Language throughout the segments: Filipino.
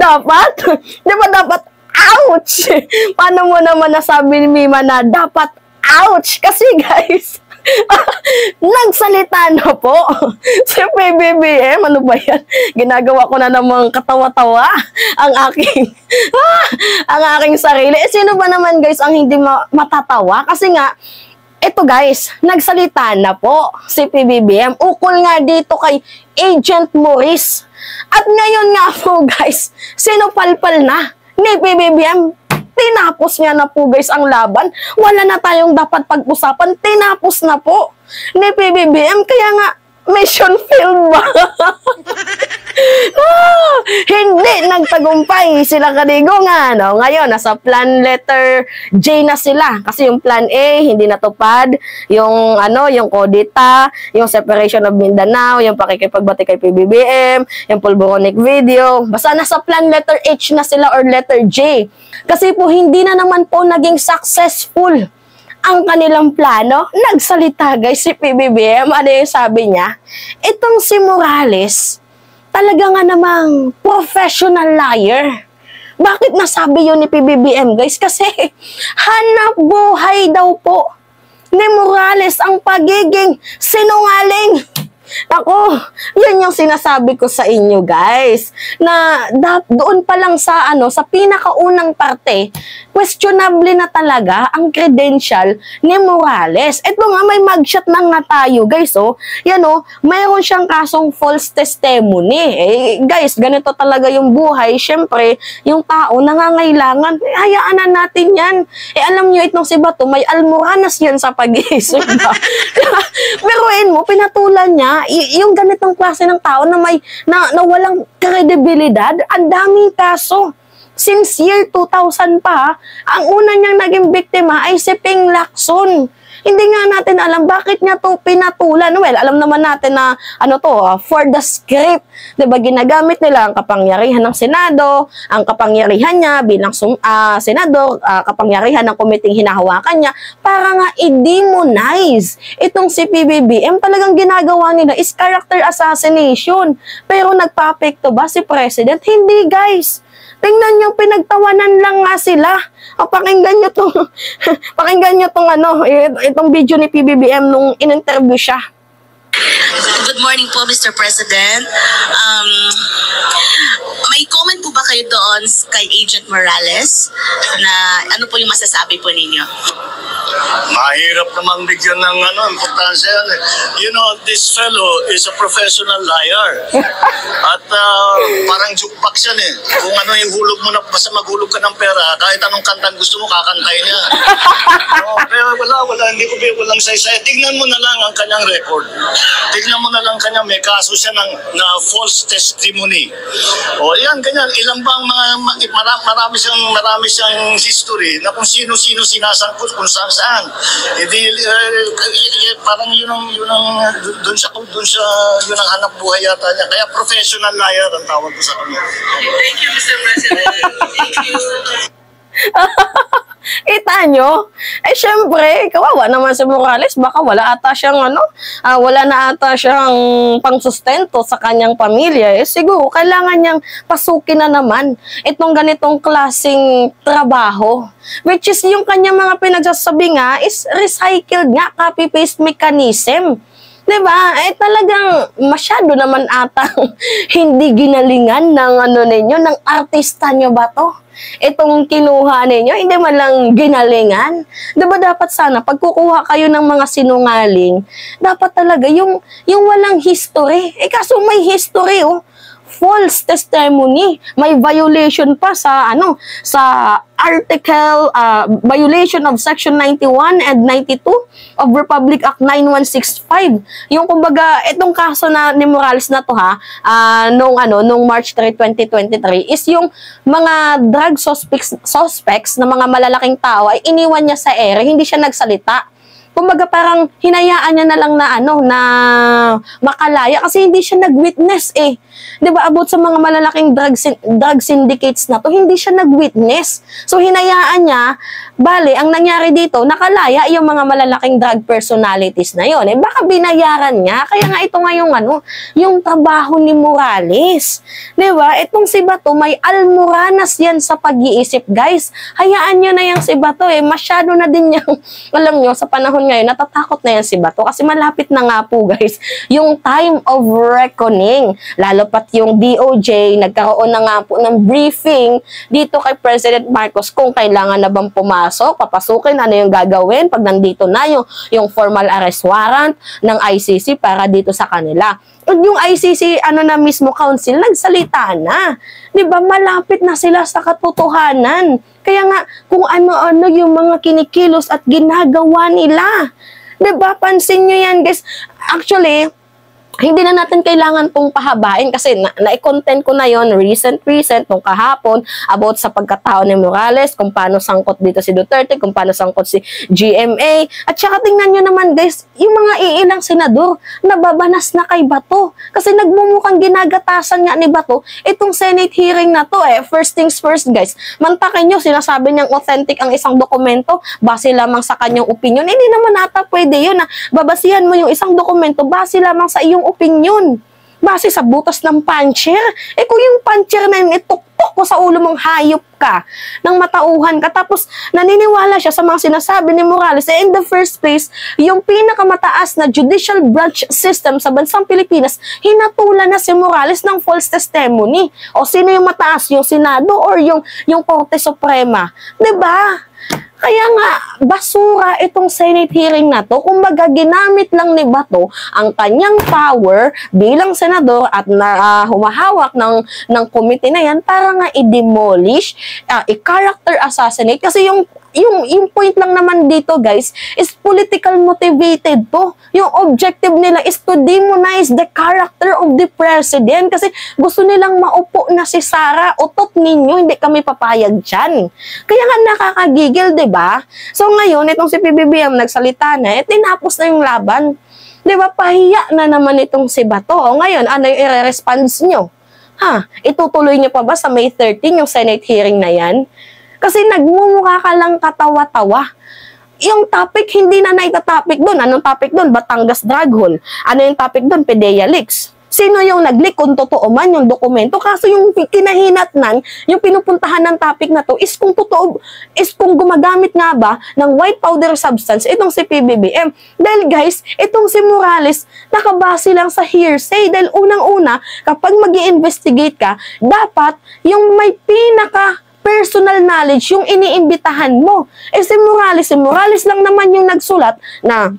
dapat? Di ba dapat, ouch! Paano mo naman nasabi ni Mima na dapat, ouch? Kasi guys, nagsalita na po si PBBM. Ano ba yan? Ginagawa ko na namang katawa-tawa ang aking sarili. Sino ba naman guys ang hindi matatawa? Kasi nga, ito guys, nagsalita na po si PBBM. Ukol nga dito kay Agent Maurice. At ngayon nga po guys, sinupalpal na ni PBBM. Tinapos niya na po guys ang laban. Wala na tayong dapat pag-usapan. Tinapos na po ni PBBM. Kaya nga, mission failed ba? Hindi nagtagumpay sila Kadigo nga. No? Ngayon, nasa plan letter J na sila. Kasi yung plan A, hindi natupad. Yung, yung Codita, yung separation of Mindanao, yung pakikipagbati kay PBBM, yung pulboronic video. Basta nasa plan letter H na sila or letter J. Kasi po, hindi na naman po naging successful ang kanilang plano. Nagsalita guys si PBBM. Ano yung sabi niya? Itong si Morales, talaga nga namang professional liar. Bakit nasabi yun ni PBBM guys? Kasi hanap buhay daw po ni Morales ang pagiging sinungaling. Ako, yun yung sinasabi ko sa inyo guys, na doon pa lang sa sa pinakaunang parte, questionable na talaga ang credential ni Morales. Ito nga, may mugshot na nga tayo guys, yan mayroon siyang kasong false testimony. Guys, ganito talaga yung buhay. Syempre, yung tao nangangailangan, hayaan na natin yan. Alam nyo, itong si Bato, may almoranas yan sa pag-iisip ba? Meron mo, pinatulan niya yung ganitong klase ng tao na na walang kredibilidad. Ang daming kaso. Since year 2000 pa, ang una niyang naging biktima ay si Ping Lacson. Hindi nga natin alam bakit niya to pinatulan. Well, alam naman natin na for the script. Diba, ginagamit nila ang kapangyarihan ng Senado, ang kapangyarihan niya bilang Senador, kapangyarihan ng komiting hinahawakan niya para nga i-demonize itong si PBBM. Talagang ginagawa nila is character assassination. Pero nagpa-apekto ba si President? Hindi guys. Tingnan nyo, pinagtawanan lang nga sila. Pakinggan nyo itong video ni PBBM nung in-interview siya. Good morning po, Mr. President. May comment po ba kayo doon kay Agent Morales na ano po yung masasabi po ninyo? Mahirap namang bigyan ng importansya yan. You know, this fellow is a professional liar. At parang jukebox yan eh. Kung ano yung hulog mo na, basta maghulog ka ng pera, kahit anong kantang gusto mo, kakantay niya. Pero wala, hindi ko walang saysay. Tignan mo na lang ang kanyang record. Tignan mo na lang kanya, may kaso siya na false testimony. O yan, ganyan. Ilang bang marami siyang history na kung sino-sino sinasangkot kung saan. Hindi, parang yun ang hanap buhay yata niya. Kaya professional liar ang tawag ko sa kanya. Thank you, Mr. President. Thank you. Kita nyo? Syempre, kawawa naman si Morales. Baka wala ata siyang wala na ata siyang pangsustento sa kanyang pamilya. Siguro, kailangan niyang pasukin na naman itong ganitong klaseng trabaho. Which is yung kanyang mga pinagsasabi nga is recycled nga, copy-paste mechanism. Diba? Talagang masyado naman atang hindi ginalingan ng ng artista nyo ba to? Itong kinuha ninyo, hindi man lang ginalingan. Diba dapat sana, pag kukuha kayo ng mga sinungaling, dapat talaga yung walang history. Kaso may history, false testimony. May violation pa sa article, violation of Section 91 and 92 of Republic Act 9165. Yung kumbaga, itong kaso na ni Morales na to nung March 3, 2023 is yung mga drug suspects na mga malalaking tao ay iniwan niya sa ere, hindi siya nagsalita. kumbaga parang hinayaan niya na lang na na makalaya kasi hindi siya nag-witness eh. 'Di ba about sa mga malalaking drug syndicates na to, hindi siya nag-witness. So hinayaan niya, bale ang nangyari dito, nakalaya yung mga malalaking drug personalities na yon. Eh baka binayaran niya, kaya nga ito nga yung trabaho ni Morales. 'Di ba? Itong si Bato may almoranas yan sa pag-iisip, guys. Hayaan niyo na yang si Bato eh, masyado na din yang alam niyo sa panahon ngayon natatakot na yan si Bato kasi malapit na nga po, guys, yung time of reckoning. Lalo pat yung DOJ nagkaroon na nga po ng briefing dito kay President Marcos kung kailangan na bang pumasok, papasukin, ano yung gagawin pag nandito na yung formal arrest warrant ng ICC para dito sa kanila. Yung ICC, na mismo council, nagsalita na. 'Di ba? Malapit na sila sa katotohanan. Kaya nga, kung ano-ano yung mga kinikilos at ginagawa nila. 'Di ba? Pansin nyo yan, guys. Actually, hindi na natin kailangan pong pahabain kasi na-content ko na yon recent nung kahapon about sa pagkatao ni Morales, kung paano sangkot dito si Duterte, kung paano sangkot si GMA. At saka tingnan nyo naman, guys, yung mga iilang senador nababanas na kay Bato kasi nagmumukhang ginagatasan nga ni Bato itong Senate hearing na to eh. First things first, guys, mantakin nyo, sinasabi niyang authentic ang isang dokumento base lamang sa kanyang opinion. Hindi naman ata pwede yun na babasihan mo yung isang dokumento base lamang sa iyong opinion, base sa butas ng puncher. Eh kung yung puncher na yun, ituktok ko sa ulo mong hayop ka, ng matauhan ka, tapos naniniwala siya sa mga sinasabi ni Morales, eh in the first place, yung pinakamataas na judicial branch system sa bansang Pilipinas, hinatulan na si Morales ng false testimony. O sino yung mataas? Yung Senado or yung Korte Suprema? 'Di ba? Kaya nga, basura itong Senate hearing na to. Kumbaga, ginamit lang ni Bato ang kanyang power bilang senador at humahawak ng committee na yan para nga i-demolish, i-character assassinate. Kasi yung point lang naman dito, guys, is political motivated to. Yung objective nila is to demonize the character of the president kasi gusto nilang maupo na si Sara. Utot ninyo, hindi kami papayag dyan. Kaya nga nakakagigil, diba? So ngayon, itong si PBBM nagsalita na, tinapos na yung laban. Diba? Pahiya na naman itong si Bato. O ngayon, ano yung i-response nyo? Itutuloy nyo pa ba sa May 13 yung Senate hearing na yan? Kasi nagmumukha ka lang katawa-tawa. Yung topic, hindi na naitatopic doon. Anong topic doon? Batangas Drug Hole. Ano yung topic doon? PDEA Leaks. Sino yung nag-leak kung totoo man yung dokumento? Kaso yung kinahinatnan, yung pinupuntahan ng topic na to is kung totoo, is kung gumagamit nga ba ng white powder substance itong si PBBM. Dahil guys, itong si Morales, nakabase lang sa hearsay. Dahil unang-una, kapag mag-i-investigate ka, dapat yung may personal knowledge yung iniimbitahan mo. Si Morales lang naman yung nagsulat na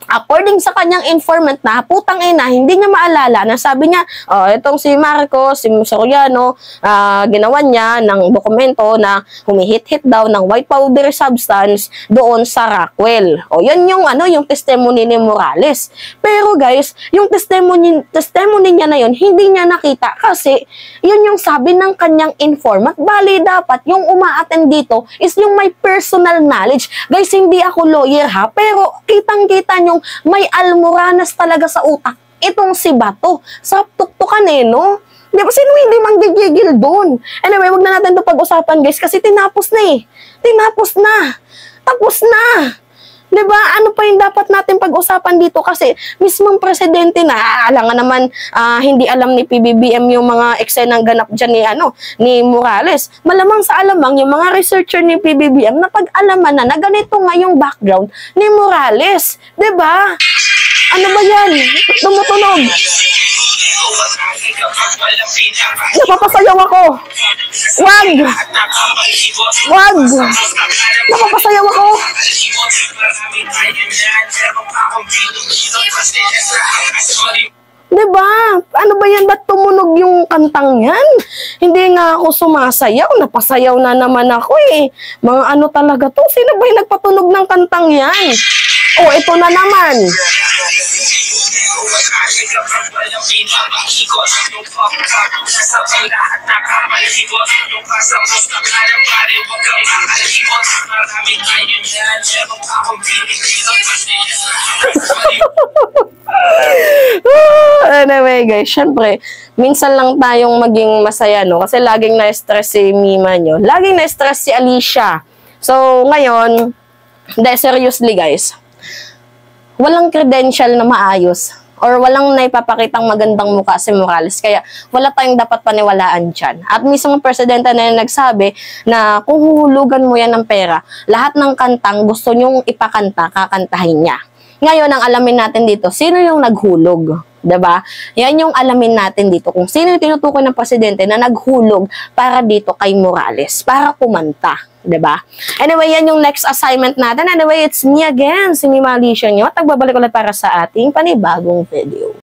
according sa kanyang informant na putang ina, hindi niya maalala na sabi niya, itong si Marcos, si Soriano, ginawa niya ng dokumento na humihit-hit daw ng white powder substance doon sa Rockwell. Yan yung testimony ni Morales. Pero guys, yung testimony niya na yun, hindi niya nakita kasi yun yung sabi ng kanyang informant. Bali, dapat yung uma-attend dito is yung may personal knowledge. Guys, hindi ako lawyer ha, pero kitang-kita nyo may almoranas talaga sa utak itong si Bato. Sa tuktukan no? Di ba? Sino hindi manggigigil doon? Anyway, wag na natin ito pag-usapan, guys, kasi tinapos na eh. Tinapos na. Tapos na. Di ba? Ano pa yung dapat natin pag-usapan dito? Kasi mismong presidente na, alangan naman, hindi alam ni PBBM yung mga eksenang ganap dyan ni Morales. Malamang sa alamang, yung mga researcher ni PBBM na pag-alaman na ganito nga yung background ni Morales. Di ba? Ano ba yan? Tumutunog. Napapasayaw ako. Wag! Wag! Napapasayaw ako. Diba? Ano ba yan? Ba't tumunog yung kantang yan? Hindi nga ako sumasayaw. Napasayaw na naman ako eh. Mga ano talaga to? Sino ba yung nagpatunog ng kantang yan? Ito na naman. Anyway guys, syempre, minsan lang tayong maging masaya, no? Kasi laging na-stress si Mima nyo. Laging na-stress si Alicia. So, ngayon, seriously guys, walang credential na maayos or walang naipapakitang magandang mukha si Morales. Kaya wala tayong dapat paniwalaan dyan. At mismo presidente na nagsabi na kung huhulugan mo yan ng pera, lahat ng kantang gusto nyong ipakanta, kakantahin niya. Ngayon, ang alamin natin dito, sino yung naghulog? 'Di ba? Yan yung alamin natin dito. Kung sino yung tinutukoy ng presidente na naghulog para dito kay Morales, para kumanta. 'Di ba? Anyway, yan yung next assignment natin. Anyway, it's me again, si Mima Alicia nyo. At nagbabalik ulit para sa ating panibagong video.